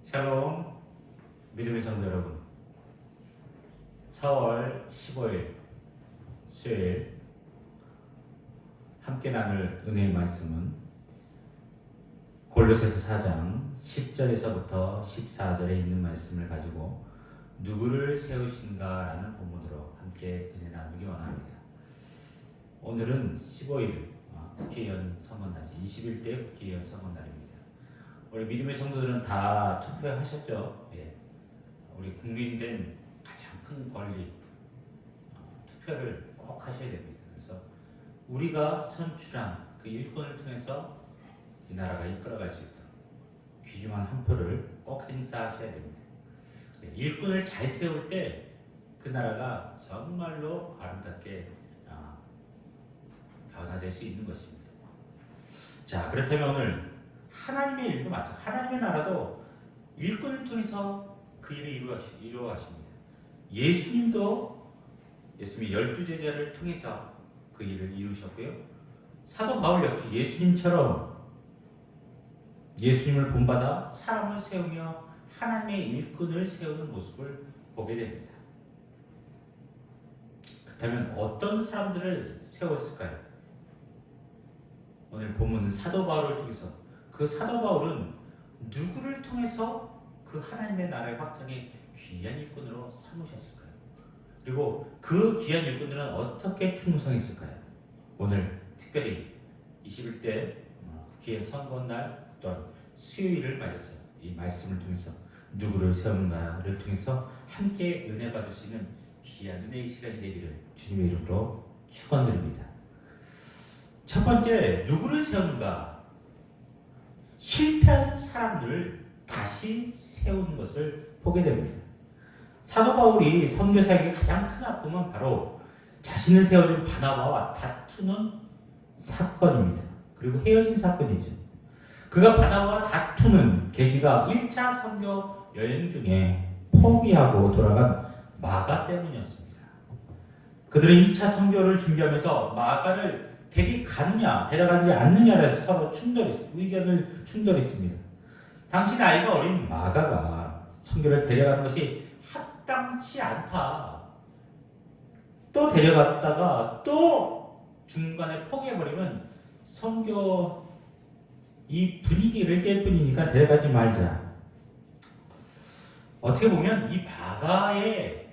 샬롬 믿음의 성도 여러분, 4월 15일 수요일 함께 나눌 은혜의 말씀은 골로새서 4장 10절에서부터 14절에 있는 말씀을 가지고 누구를 세우신가라는 본문으로 함께 은혜 나누기 원합니다. 오늘은 15일 국회의원 선거날이죠. 21대 국회의원 선거날입니다. 우리 믿음의 성도들은 다 투표하셨죠? 예. 우리 국민된 가장 큰 권리, 투표를 꼭 하셔야 됩니다. 그래서 우리가 선출한 그 일꾼을 통해서 이 나라가 이끌어갈 수 있도록 귀중한 한 표를 꼭 행사하셔야 됩니다. 일꾼을 잘 세울 때 그 나라가 정말로 아름답게 변화될 수 있는 것입니다. 자, 그렇다면 오늘 하나님의 일도 맞죠. 하나님의 나라도 일꾼을 통해서 그 일을 이루어 가십니다. 예수님도 예수님이 12제자를 통해서 그 일을 이루셨고요. 사도 바울 역시 예수님처럼 예수님을 본받아 사람을 세우며 하나님의 일꾼을 세우는 모습을 보게 됩니다. 그렇다면 어떤 사람들을 세웠을까요? 오늘 본문은 사도 바울을 통해서, 그 사도 바울은 누구를 통해서 그 하나님의 나라의 확장에 귀한 일꾼으로 삼으셨을까요? 그리고 그 귀한 일꾼들은 어떻게 충성했을까요? 오늘 특별히 21대 국회의원 선거날 또한 수요일을 맞아서 이 말씀을 통해서 누구를 세우는가를 통해서 함께 은혜 받을 수 있는 귀한 은혜의 시간이 되기를 주님의 이름으로 축원드립니다. 첫 번째, 누구를 세우는가? 실패한 사람들을 다시 세우는 것을 보게 됩니다. 사도 바울이 선교사에게 가장 큰 아픔은 바로 자신을 세워준 바나바와 다투는 사건입니다. 그리고 헤어진 사건이죠. 그가 바나바와 다투는 계기가 1차 선교 여행 중에 포기하고 돌아간 마가 때문이었습니다. 그들은 2차 선교를 준비하면서 마가를 데려가느냐 데려가지 않느냐를 서로 의견을 충돌했습니다. 당시 나이가 어린 마가가 선교를 데려가는 것이 합당치 않다. 또 데려갔다가 또 중간에 포기해버리면 선교 이 분위기를 깰 뿐이니까 데려가지 말자. 어떻게 보면 이 마가의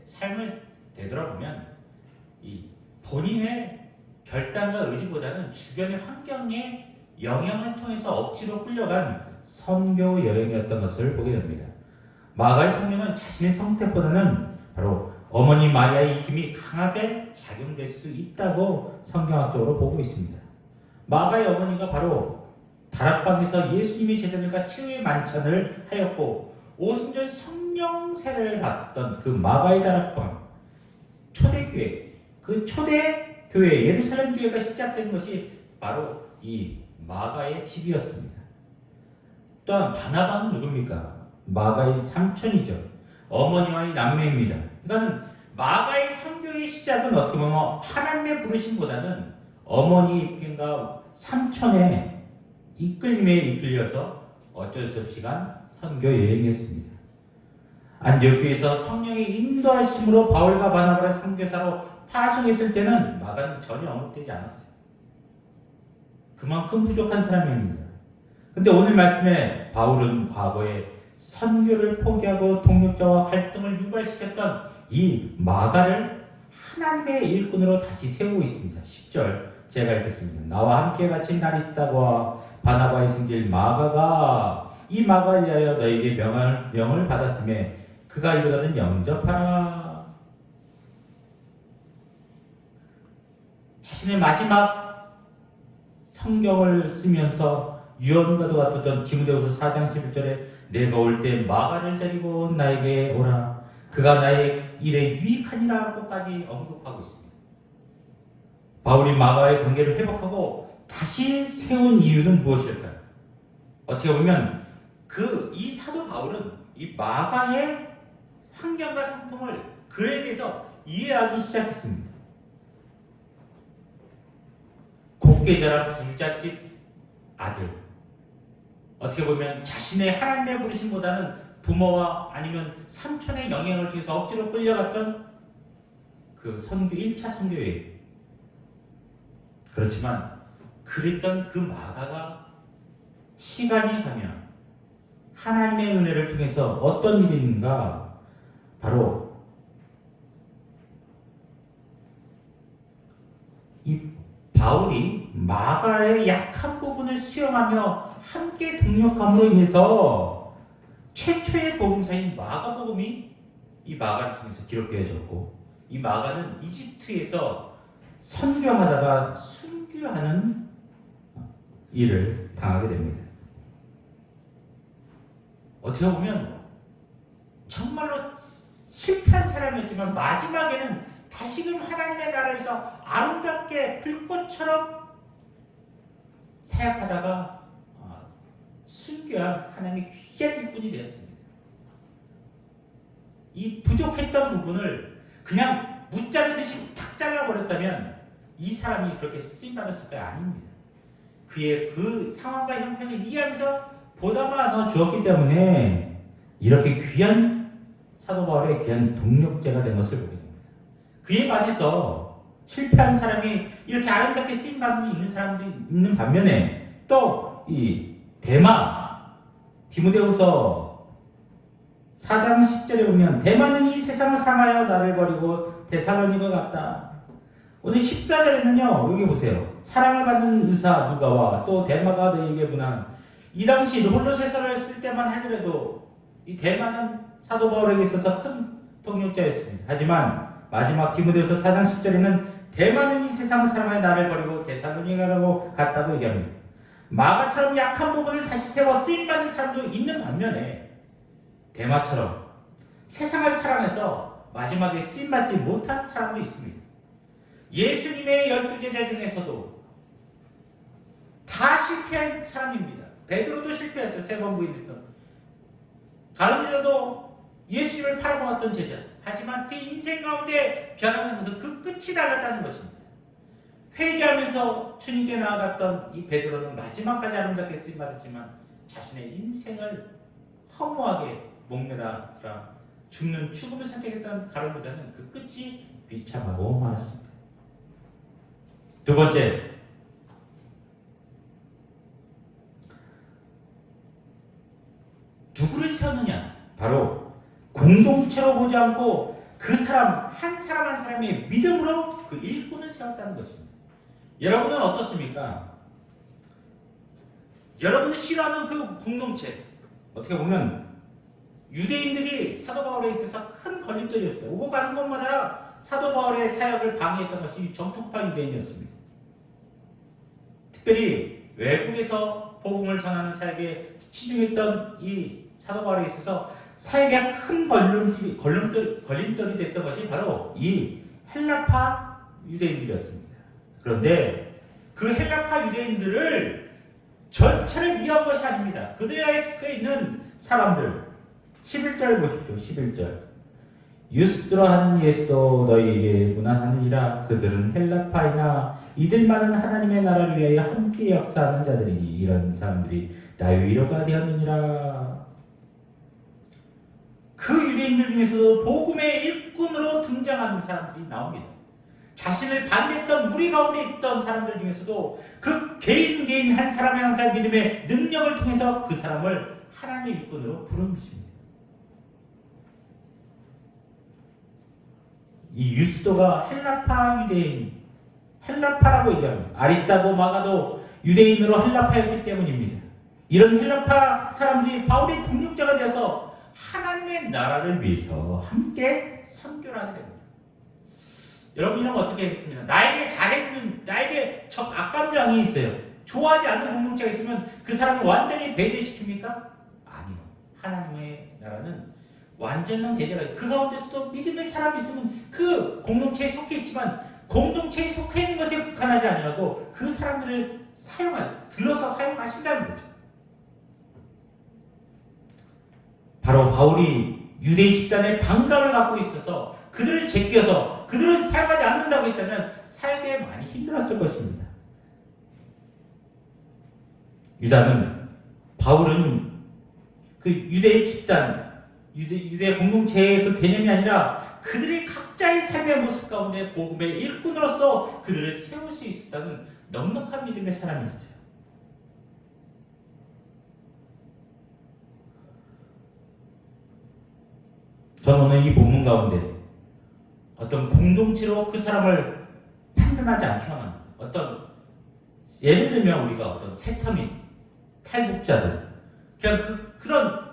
삶을 되돌아보면 이 본인의 결단과 의지보다는 주변의 환경의 영향을 통해서 억지로 끌려간 선교 여행이었던 것을 보게 됩니다. 마가의 성령은 자신의 선택보다는 바로 어머니 마리아의 입김이 강하게 작용될 수 있다고 성경학적으로 보고 있습니다. 마가의 어머니가 바로 다락방에서 예수님의 제자들과 최후의 만찬을 하였고 오순절 성령세를 받던 그 마가의 다락방 초대교회, 그 초대교회 예루살렘 교회가 시작된 것이 바로 이 마가의 집이었습니다. 또한 바나바는 누굽니까? 마가의 삼촌이죠. 어머니와의 남매입니다. 그러니까 마가의 선교의 시작은 어떻게 보면 하나님의 부르심보다는 어머니 입김과 삼촌의 이끌림에 이끌려서 어쩔 수 없이 간 선교 여행이었습니다. 안디옥교에서 성령의 인도하심으로 바울과 바나바를 선교사로 파송했을 때는 마가는 전혀 언급되지 않았어요. 그만큼 부족한 사람입니다. 근데 오늘 말씀에 바울은 과거에 선교를 포기하고 동력자와 갈등을 유발시켰던 이 마가를 하나님의 일꾼으로 다시 세우고 있습니다. 10절 제가 읽겠습니다. 나와 함께 갇힌 나리스다와 바나바의 성질 마가가 이 마가에 대하여 너에게 명을 받았음에 그가 이르거든 영접하라. 자신의 마지막 성경을 쓰면서 유언과도 같았던 디모데후서 4장 11절에 내가 올 때 마가를 데리고 나에게 오라. 그가 나의 일에 유익하니라고까지 언급하고 있습니다. 바울이 마가의 관계를 회복하고 다시 세운 이유는 무엇일까요? 어떻게 보면 이 사도 바울은 이 마가의 환경과 성품을 그에 대해서 이해하기 시작했습니다. 곱게 자란 부잣집 아들, 어떻게 보면 자신의 하나님의 부르심보다는 부모와 아니면 삼촌의 영향을 통해서 억지로 끌려갔던 그 선교 1차 선교여행. 그렇지만 그랬던 그 마가가 시간이 가면 하나님의 은혜를 통해서 어떤 일이 있는가? 바로 이 바울이 마가의 약한 부분을 수용하며 함께 동력함으로 인해서 최초의 복음서인 마가복음이 이 마가를 통해서 기록되어졌고, 이 마가는 이집트에서 선교하다가 순교하는 일을 당하게 됩니다. 어떻게 보면 정말로 실패한 사람이었지만 마지막에는 다시금 하나님의 나라에서 아름답게 불꽃처럼 사역하다가 순교한 하나님의 귀한 일꾼이 되었습니다. 이 부족했던 부분을 그냥 무자르듯이 탁 잘라버렸다면 이 사람이 그렇게 쓰임받았을까요? 아닙니다. 그의 그 상황과 형편을 이해하면서 보담아 넣어 주었기 때문에 이렇게 귀한 사도 바울의 귀한 동력자가 된 것을 보게 됩니다. 그에 반해서 실패한 사람이 이렇게 아름답게 쓰임받는 있는 사람들이 있는 반면에 또 이 데마, 디모데후서 4장 10절에 보면 데마는 이 세상을 상하여 나를 버리고 데살로니가 갔다. 오늘 14절에는요, 여기 보세요. 사랑을 받는 의사 누가와 또 데마가 너에게 문안. 이 당시 르볼로세서를 쓸 때만 하더라도 이 데마는 사도 바울에게 있어서 큰 동력자였습니다. 하지만 마지막 디모데후서 4장 10절에는 데마는 이 세상을 사랑하여 나를 버리고 데살로니가로 갔다고 얘기합니다. 마가처럼 약한 부분을 다시 세워 쓰임받는 사람도 있는 반면에 데마처럼 세상을 사랑해서 마지막에 쓰임받지 못한 사람도 있습니다. 예수님의 12제자 중에서도 다 실패한 사람입니다. 베드로도 실패했죠. 3번 부인했던. 가룟유다도 예수님을 팔아먹었던 제자. 하지만 그 인생 가운데 변하는 것은 그 끝이 달랐다는 것입니다. 회개하면서 주님께 나아갔던 이 베드로는 마지막까지 아름답게 쓰임받았지만 자신의 인생을 허무하게 목매라 죽는 죽음을 선택했던 가룟유다는 그 끝이 비참하고 많았습니다. 두 번째, 누구를 세웠느냐? 바로 공동체로 보지 않고 그 사람 한 사람 한 사람의 믿음으로 그 일꾼을 세웠다는 것입니다. 여러분은 어떻습니까? 여러분이 싫어하는 그 공동체, 어떻게 보면 유대인들이 사도 바울에 있어서 큰 걸림돌이었어요. 오고 가는 곳마다 사도 바울의 사역을 방해했던 것이 정통파 유대인이었습니다. 특별히 외국에서 복음을 전하는 사역에 치중했던 이 사도 바울에 있어서 사역에 큰 걸림돌이 됐던 것이 바로 이 헬라파 유대인들이었습니다. 그런데 그 헬라파 유대인들을 전체를 미워한 것이 아닙니다. 그들에 속해 있는 사람들, 11절 보십시오. 11절. 유스드라 하는 예수도 너희에게 문안하느니라. 그들은 헬라파이나 이들만은 하나님의 나라를 위하여 함께 역사하는 자들이니 이런 사람들이 나의 위로가 되었느니라. 그 유대인들 중에서도 복음의 일꾼으로 등장하는 사람들이 나옵니다. 자신을 반대했던 무리 가운데 있던 사람들 중에서도 그 개인 한 사람 한 사람 믿음의 능력을 통해서 그 사람을 하나님의 일꾼으로 부른 것입니다. 이 유스도가 헬라파 유대인, 헬라파라고 얘기합니다. 아리스타고 마가도 유대인으로 헬라파였기 때문입니다. 이런 헬라파 사람들이 바울의 동력자가 되어서 하나님의 나라를 위해서 함께 선교를 하게 됩니다. 여러분이라면 어떻게 했습니까? 나에게 잘해주는, 나에게 적 악감정이 있어요. 좋아하지 않는 공동체가 있으면 그 사람을 완전히 배제시킵니까? 아니요. 하나님의 나라는 완전한 배제가 있어요. 그 가운데서도 믿음의 사람이 있으면 그 공동체에 속해 있지만 공동체에 속해 있는 것에 국한하지 아니하고 그 사람들을 들어서 사용하신다는 거죠. 바로 바울이 유대인 집단의 반감을 갖고 있어서 그들을 제껴서 그들을 사용하지 않는다고 했다면 살기에 많이 힘들었을 것입니다. 유다는 바울은 그 유대 집단, 유대 공동체의 그 개념이 아니라 그들의 각자의 삶의 모습 가운데 복음의 일꾼으로서 그들을 세울 수 있었다는 넉넉한 믿음의 사람이었어요. 저는 오늘 이 본문 가운데 어떤 공동체로 그 사람을 판단하지 않게 원합니다. 어떤 예를 들면 우리가 어떤 세터민, 탈북자들, 그냥 그런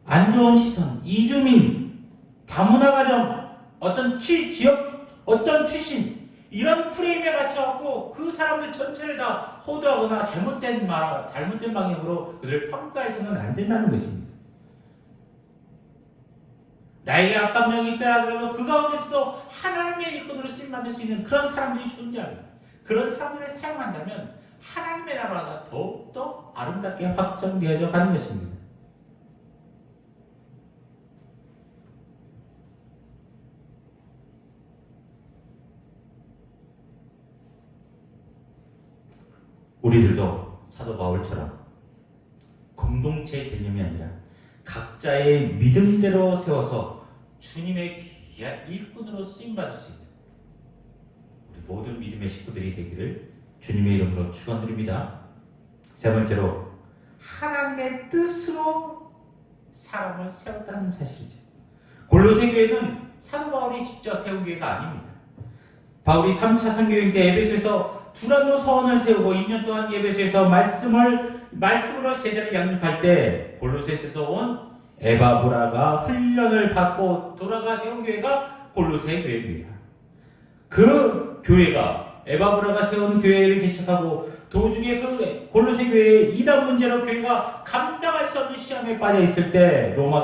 안 좋은 시선, 이주민, 다문화 가정, 어떤 지역, 어떤 출신 이런 프레임에 갇혀갖고 그 사람들 전체를 다 호도하거나 잘못된 방향으로 그들을 평가해서는 안 된다는 것입니다. 나에게 악감정이 있다 하더라도 그 가운데서도 하나님의 일꾼으로 쓰임받을 수 있는 그런 사람들이 존재합니다. 그런 사람들을 사용한다면 하나님의 나라가 더욱더 아름답게 확장되어져 가는 것입니다. 우리들도 사도 바울처럼 공동체 개념이 아니라 각자의 믿음대로 세워서 주님의 귀한 일꾼으로 쓰임받을 수 있는 우리 모든 믿음의 식구들이 되기를 주님의 이름으로 축원드립니다. 세 번째로 하나님의 뜻으로 사람을 세웠다는 사실이죠. 골로새 교회는 사도 바울이 직접 세운 교회가 아닙니다. 바울이 3차 선교행 때 에베소에서 두란노 서원을 세우고 2년 동안 에베소에서 말씀으로 제자를 양육할 때 골로새에서 온 에바브라가 훈련을 받고 돌아가 세운 교회가 골로새 교회입니다. 그 교회가 에바브라가 세운 교회를 개척하고 도중에 그 골로새 교회의 이단 문제로 교회가 감당할 수 없는 시험에 빠져 있을 때 로마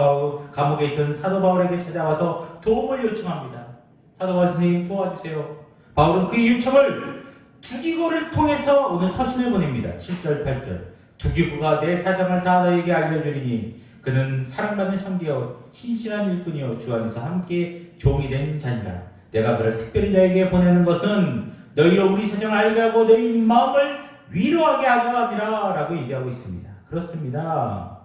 감옥에 있던 사도 바울에게 찾아와서 도움을 요청합니다. 사도 바울 선생님 도와주세요. 바울은 그 요청을 두기고를 통해서 오늘 서신을 보냅니다. 7절 8절 두기고가 내 사정을 다 너에게 알려주리니 그는 사랑받는 형제여 신실한 일꾼이여 주 안에서 함께 종이 된 자니라. 내가 그를 특별히 너에게 보내는 것은 너희로 우리 사정을 알게 하고 너희 마음을 위로하게 하려 함이라 라고 얘기하고 있습니다. 그렇습니다.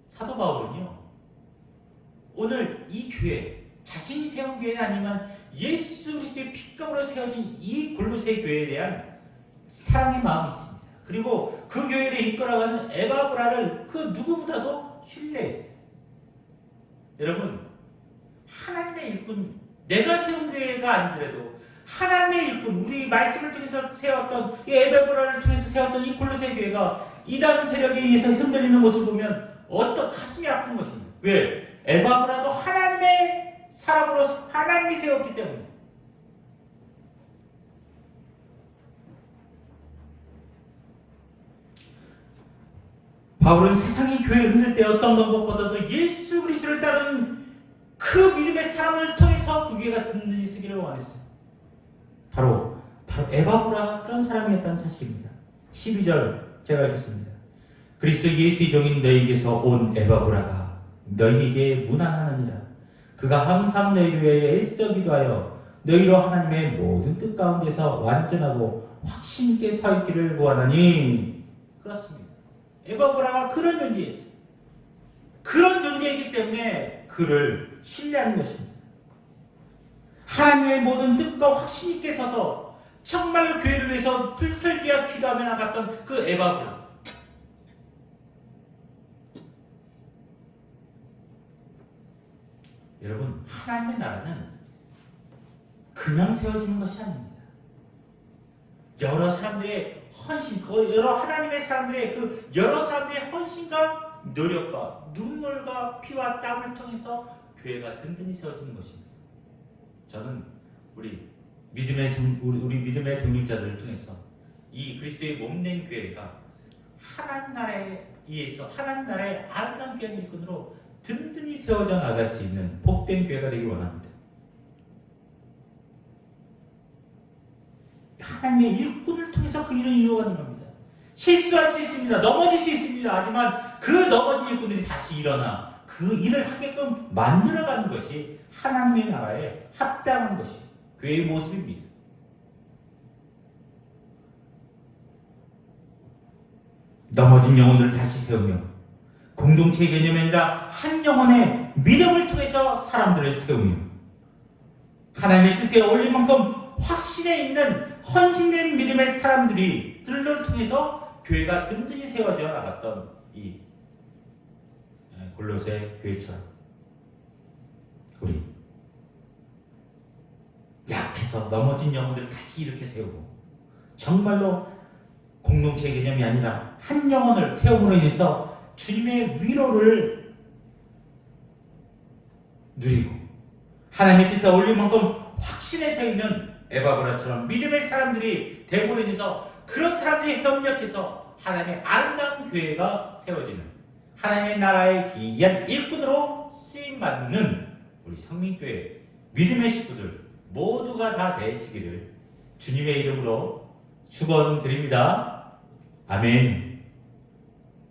사도 바울은요 오늘 이 교회 자신이 세운 교회는 아니지만 예수 그리스도의 피값으로 세워진 이 골로새 교회에 대한 사랑의 마음이 있습니다. 그리고 그 교회를 이끌어가는 에바브라를 그 누구보다도 신뢰했어요. 여러분 하나님의 일꾼, 내가 세운 교회가 아니더라도 하나님의 일꾼, 우리 말씀을 통해서 세웠던 이 에바브라를 통해서 세웠던 이 골로새 교회가 이단 세력에 의해서 흔들리는 모습을 보면 어떤 가슴이 아픈 것입니다. 왜? 에바브라도 하나님의 사람으로 하나님이 세웠기 때문에. 바울은 세상이 교회를 흔들 때 어떤 방법보다도 예수 그리스도를 따르는 그 믿음의 사람을 통해서 그 교회가 든든히 쓰기를 원했어요. 바로 에바브라가 그런 사람이었다는 사실입니다. 12절 제가 읽겠습니다. 그리스도 예수의 종인 너희에게서 온 에바브라가 너희에게 문안하느니라. 그가 항상 너희를 위하여 애써 기도하여 너희로 하나님의 모든 뜻 가운데서 완전하고 확신 있게 서 있기를 구하나니. 그렇습니다. 에바브라가 그런 존재였어요. 그런 존재이기 때문에 그를 신뢰하는 것입니다. 하나님의 모든 뜻과 확신 있게 서서 정말로 교회를 위해서 불철주야 기도하며 나갔던 그 에바브라. 여러분 하나님의 나라는 그냥 세워지는 것이 아닙니다. 여러 사람들의 헌신, 여러 하나님의 사람들의 그 여러 사람들의 헌신과 노력과 눈물과 피와 땀을 통해서 교회가 든든히 세워지는 것입니다. 저는 우리 믿음의 동역자들을 통해서 이 그리스도의 몸된 교회가 하나님 나라에 의해서 하나님 나라의 아름다운 귀한 일꾼으로 든든히 세워져 나갈 수 있는 복된 교회가 되길 원합니다. 하나님의 일꾼을 통해서 그 일은 이루어가는 겁니다. 실수할 수 있습니다. 넘어질 수 있습니다. 하지만 그 넘어진 일꾼들이 다시 일어나 그 일을 하게끔 만들어가는 것이 하나님의 나라에 합당한 것이 교회의 모습입니다. 넘어진 영혼들을 다시 세우며 공동체의 개념이 아니라 한 영혼의 믿음을 통해서 사람들을 세우며 하나님의 뜻에 어울릴 만큼 확신에 있는 헌신된 믿음의 사람들을 통해서 교회가 든든히 세워져 나갔던 이 골로새 교회처럼 우리 약해서 넘어진 영혼들을 다시 이렇게 세우고 정말로 공동체의 개념이 아니라 한 영혼을 세움으로 인해서 주님의 위로를 누리고 하나님의 뜻에 어울릴 만큼 확신에 서 있는 에바브라처럼 믿음의 사람들이 됨으로 인해서 그런 사람들이 협력해서 하나님의 아름다운 교회가 세워지는 하나님의 나라의 귀한 일꾼으로 쓰임받는 우리 성민교회 믿음의 식구들 모두가 다 되시기를 주님의 이름으로 축원드립니다. 아멘.